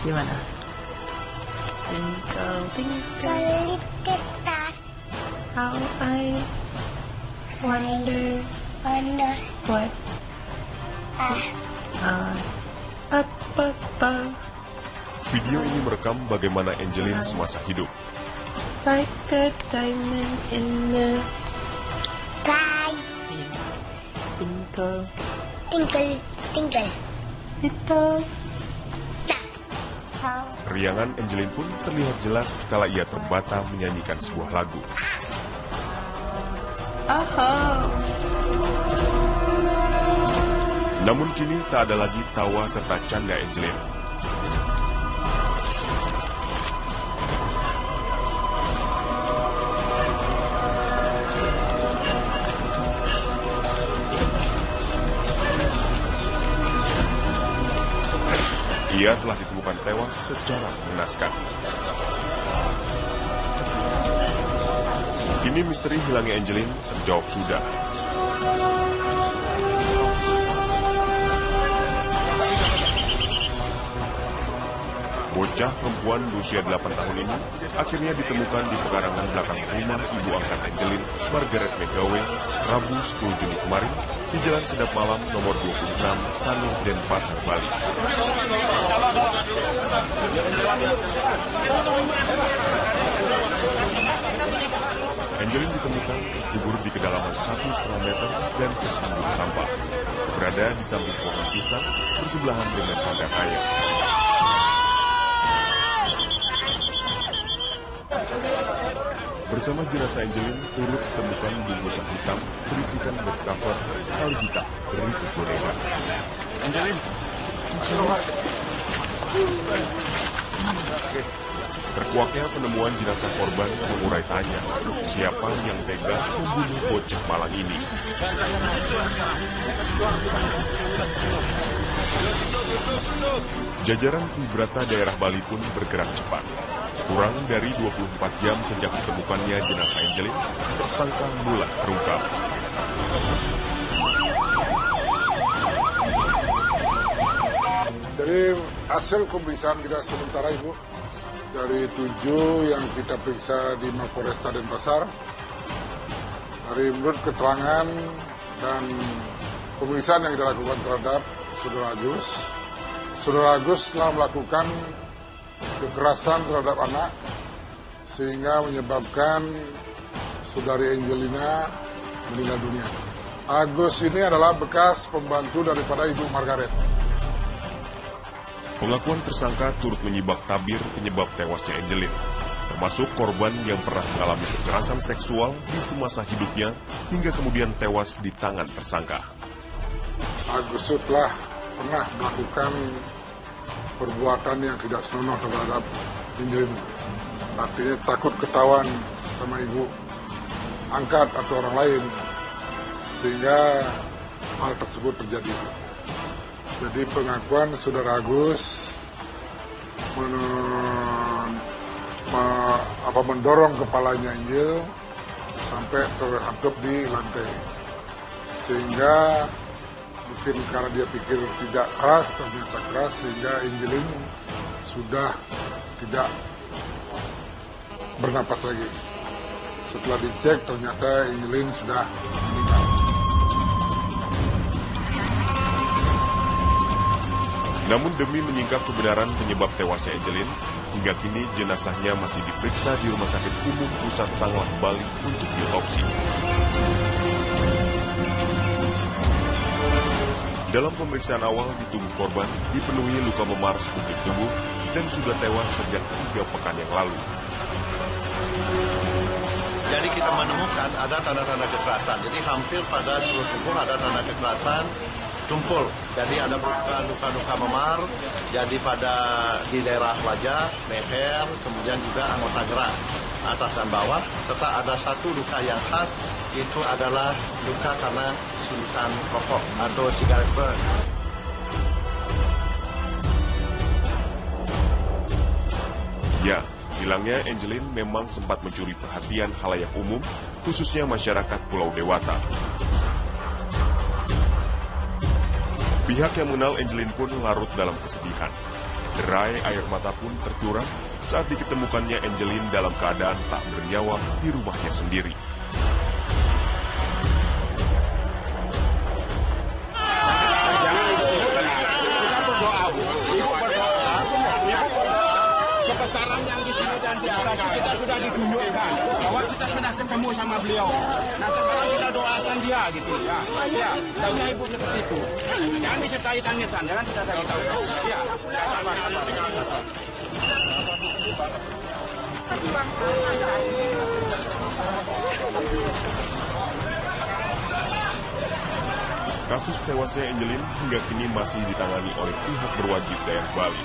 Gimana? Twinkle, twinkle, little star, how I wonder wonder what apa. Video ini merekam bagaimana Angeline semasa hidup. Like a diamond in the sky, twinkle, twinkle, twinkle, little star. how. Riangan Angeline pun terlihat jelas kala ia terbata menyanyikan sebuah lagu. Namun kini tak ada lagi tawa serta canda Angeline. Ia telah ditemukan tewas secara mengenaskan. Kini misteri hilangnya Angeline terjawab sudah. Bocah perempuan berusia 8 tahun ini akhirnya ditemukan di pekarangan belakang rumah ibu angkat Angeline, Margaret McGowan, Rabu 10 Juni kemarin di Jalan Sedap Malam nomor 26, Sanur, Denpasar, Bali. Angeline ditemukan terkubur di kedalaman 1,5 meter dan tertanduk sampah. Berada di samping pohon pisang bersebelahan dengan kandang ayam. Bersama jenazah Angeline turut ditemukan bungkusan hitam berisikan bed cover, tali hitam berikut gorengan. Angeline, terkuaknya penemuan jenazah korban mengurai tanya siapa yang tega membunuh bocah malang ini. Jajaran Vibrata daerah Bali pun bergerak cepat. Kurang dari 24 jam sejak ditemukannya jenazah Angeline, tersangka mulai terungkap. Jadi hasil pemeriksaan kita sementara Ibu, dari 7 yang kita periksa di Mapolresta Denpasar, dari menurut keterangan dan pemeriksaan yang kita lakukan terhadap Saudara Agus telah melakukan kekerasan terhadap anak sehingga menyebabkan saudari Angelina meninggal dunia. Agus ini adalah bekas pembantu daripada Ibu Margaret. Pengakuan tersangka turut menyibak tabir penyebab tewasnya Angeline, termasuk korban yang pernah mengalami kekerasan seksual di semasa hidupnya hingga kemudian tewas di tangan tersangka. Agus telah pernah melakukan perbuatan yang tidak senonoh terhadap Angeline. Artinya takut ketahuan sama ibu angkat atau orang lain, sehingga hal tersebut terjadi. Jadi pengakuan Saudara Agus mendorong kepalanya Angel sampai terhantuk di lantai, sehingga mungkin karena dia pikir tidak keras, ternyata keras, sehingga Angeline sudah tidak bernapas lagi. Setelah dicek, ternyata Angeline sudah meninggal. Namun demi menyingkap kebenaran penyebab tewasnya Angeline, hingga kini jenazahnya masih diperiksa di Rumah Sakit Umum Pusat Sanglah, Bali untuk diotopsi. Dalam pemeriksaan awal di tubuh korban dipenuhi luka memar sekujur tubuh dan sudah tewas sejak 3 pekan yang lalu. Jadi kita menemukan ada tanda-tanda kekerasan. Jadi hampir pada seluruh tubuh ada tanda kekerasan tumpul. Jadi ada luka-luka memar. Jadi di daerah wajah, leher, kemudian juga anggota gerak atas dan bawah, serta ada satu luka yang khas, itu adalah luka karena suntikan rokok atau cigarette burn. Ya, hilangnya Angeline memang sempat mencuri perhatian khalayak umum, khususnya masyarakat Pulau Dewata. Pihak yang mengenal Angeline pun larut dalam kesedihan. Derai air mata pun tercurah saat diketemukannya Angeline dalam keadaan tak bernyawa di rumahnya sendiri. Kebesaran yang di sini dan di atas kita sudah ditunjukkan bahwa kita sudah ketemu sama beliau. Nah sekarang kita doakan dia gitu ya. Ya, tanya ibu seperti itu. Jangan disertai tangisan, jangan kita cari tahu. Ya, sabar. Kasus tewasnya Angeline hingga kini masih ditangani oleh pihak berwajib daerah Bali.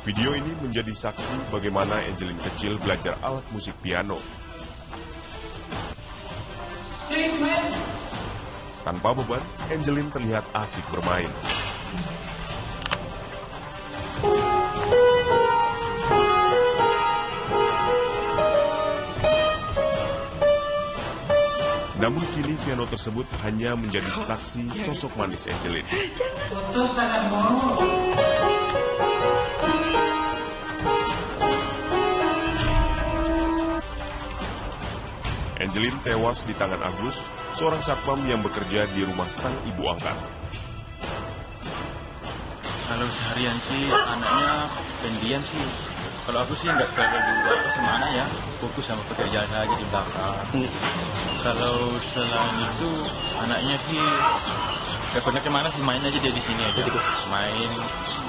Video ini menjadi saksi bagaimana Angeline kecil belajar alat musik piano. Tanpa beban, Angeline terlihat asik bermain. Namun kini piano tersebut hanya menjadi saksi sosok manis Angeline. Angeline tewas di tangan Agus, seorang satpam yang bekerja di rumah sang ibu angkat. Kalau seharian sih anaknya pendiam sih. Kalau aku sih nggak terlalu sama anak ya, fokus sama pekerjaan aja di belakang. Kalau selain itu anaknya sih nggak pernah kemana sih, main aja dia di sini aja. Main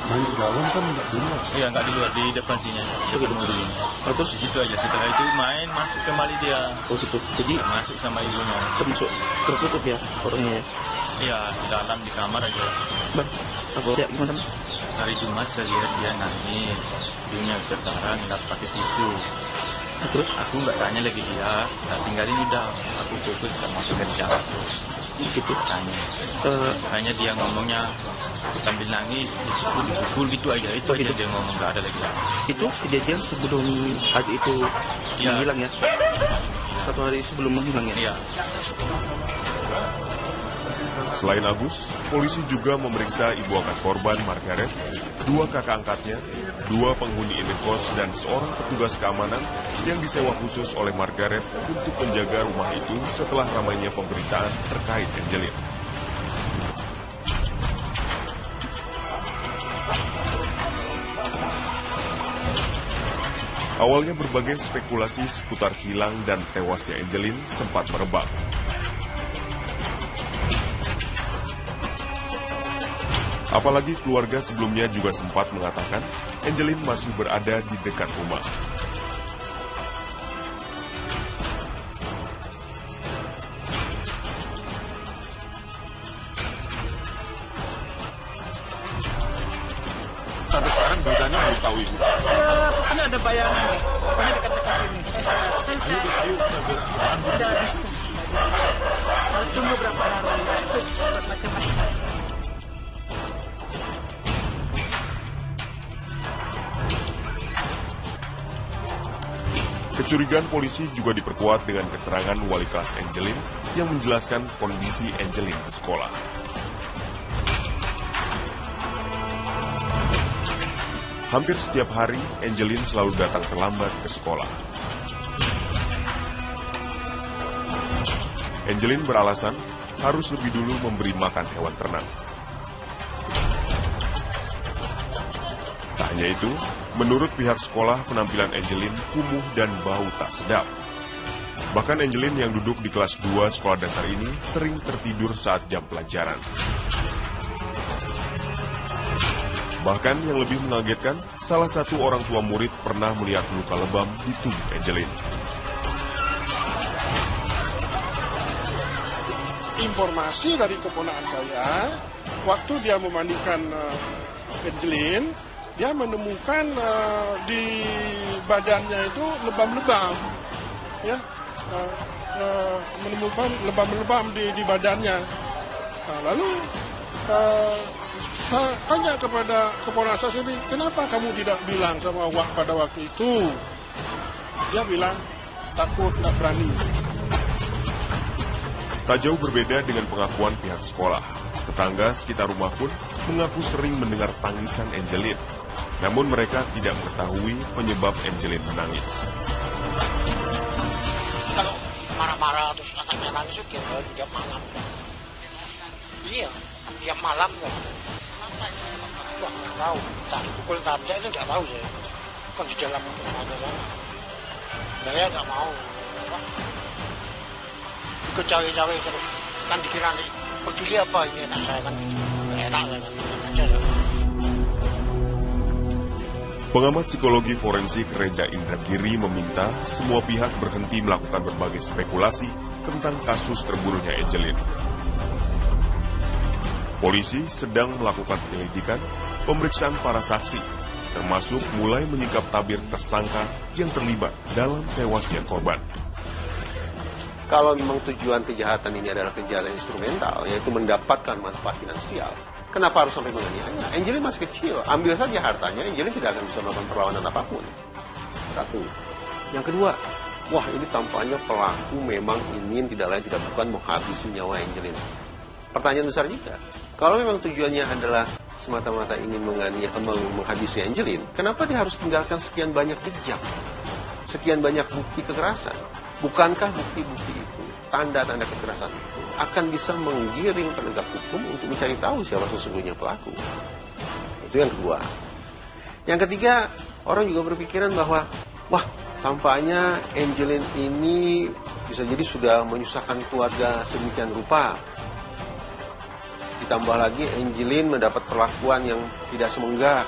di dalam kan nggak di luar? Iya nggak di luar, di depan sini aja. Depan mobil. Terus di situ aja. Setelah itu main masuk kembali dia. Oh gitu. Jadi masuk sama ibunya. Termasuk tertutup ya orangnya? Iya di dalam di kamar aja. Bang, apa ya gimana? Hari Jumat saya lihat dia nangis, hidungnya berdarah, nggak pakai tisu. Terus aku nggak tanya lagi dia, tinggalin udah. Aku fokus sama pekerjaan. Gitu tanya. Hanya dia ngomongnya sambil nangis, dipukul gitu aja. Itu aja dia ngomong, nggak ada lagi. Itu kejadian sebelum hari itu menghilang ya? Satu hari sebelum menghilang ya? Iya. Selain Agus, polisi juga memeriksa ibu angkat korban Margaret, 2 kakak angkatnya, 2 penghuni indekos, dan seorang petugas keamanan yang disewa khusus oleh Margaret untuk menjaga rumah itu setelah ramainya pemberitaan terkait Angeline. Awalnya berbagai spekulasi seputar hilang dan tewasnya Angeline sempat merebak. Apalagi keluarga sebelumnya juga sempat mengatakan Angeline masih berada di dekat rumah. Sampai sekarang beritanya belum tahu ibu. Pokoknya ada bayangan nih, pokoknya dekat-dekat sini. Tidak bisa. Harus tunggu berapa hari, itu macam-macam. Kecurigaan polisi juga diperkuat dengan keterangan wali kelas Angelin yang menjelaskan kondisi Angelin di sekolah. Hampir setiap hari, Angelin selalu datang terlambat ke sekolah. Angelin beralasan harus lebih dulu memberi makan hewan ternak. Tak hanya itu, menurut pihak sekolah, penampilan Angelin kumuh dan bau tak sedap. Bahkan Angelin yang duduk di kelas 2 sekolah dasar ini sering tertidur saat jam pelajaran. Bahkan yang lebih mengagetkan, salah satu orang tua murid pernah melihat luka lebam di tubuh Angelin. Informasi dari keponakan saya, waktu dia memandikan Angelin, dia menemukan di badannya itu lebam-lebam, ya, menemukan lebam-lebam di badannya. Nah, lalu saya tanya kepada keponakan saya sendiri, kenapa kamu tidak bilang sama Wak pada waktu itu? Dia bilang, takut, tak berani. Tak jauh berbeda dengan pengakuan pihak sekolah. Tetangga sekitar rumah pun mengaku sering mendengar tangisan Angelin. Namun mereka tidak mengetahui penyebab Angelin menangis. Kalau marah-marah terus anaknya nangis itu jam malam. Iya, jam malam kan. Wah, nggak tahu. Tadi pukul tabja itu nggak tahu saya. Kan di dalam rumahnya sana. Saya nggak mau. Ikut cawe-cawe terus. Kan dikira peduli apa ini anak saya kan. Nggak enak saya kan. Pengamat psikologi forensik Reza Indragiri meminta semua pihak berhenti melakukan berbagai spekulasi tentang kasus terbunuhnya Angelin. Polisi sedang melakukan penyelidikan, pemeriksaan para saksi, termasuk mulai menyingkap tabir tersangka yang terlibat dalam tewasnya korban. Kalau memang tujuan kejahatan ini adalah kejahatan instrumental, yaitu mendapatkan manfaat finansial, kenapa harus sampai menganiaya? Angelin masih kecil, ambil saja hartanya, Angelin tidak akan bisa melakukan perlawanan apapun. Satu. Yang kedua, wah ini tampaknya pelaku memang ingin tidak lain tidak bukan menghabisi nyawa Angelin. Pertanyaan besar juga, kalau memang tujuannya adalah semata-mata ingin menghabisi Angelin, kenapa dia harus tinggalkan sekian banyak jejak, sekian banyak bukti kekerasan? Bukankah bukti-bukti itu, tanda-tanda kekerasan itu, akan bisa menggiring penegak hukum untuk mencari tahu siapa sesungguhnya pelaku? Itu yang kedua. Yang ketiga, orang juga berpikiran bahwa, wah, tampaknya Angelin ini bisa jadi sudah menyusahkan keluarga sedemikian rupa. Ditambah lagi Angelin mendapat perlakuan yang tidak semenggah,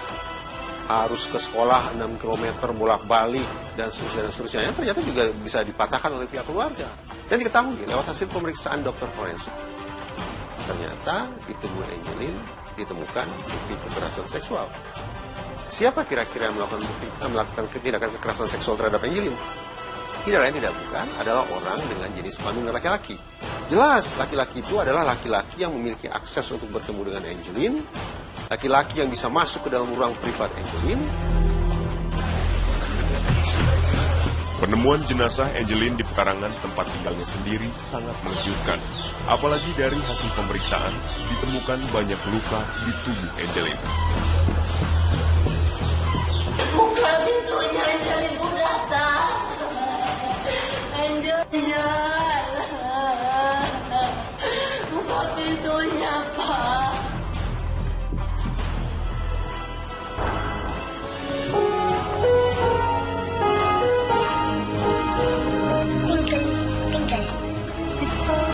harus ke sekolah 6 km bolak-balik dan seterusnya. Ternyata juga bisa dipatahkan oleh pihak keluarga. Dan diketahui lewat hasil pemeriksaan dokter forensik, ternyata di tubuh Angelin ditemukan bukti kekerasan seksual. Siapa kira-kira yang melakukan tindakan kekerasan seksual terhadap Angelin? Tidak lain tidak bukan adalah orang dengan jenis kelamin laki-laki. Jelas, laki-laki itu adalah laki-laki yang memiliki akses untuk bertemu dengan Angelin, laki-laki yang bisa masuk ke dalam ruang privat Angelin. Penemuan jenazah Angelin di pekarangan tempat tinggalnya sendiri sangat mengejutkan. Apalagi dari hasil pemeriksaan, ditemukan banyak luka di tubuh Angelin. Buka pintunya, Angelin, udah datang. Angelin.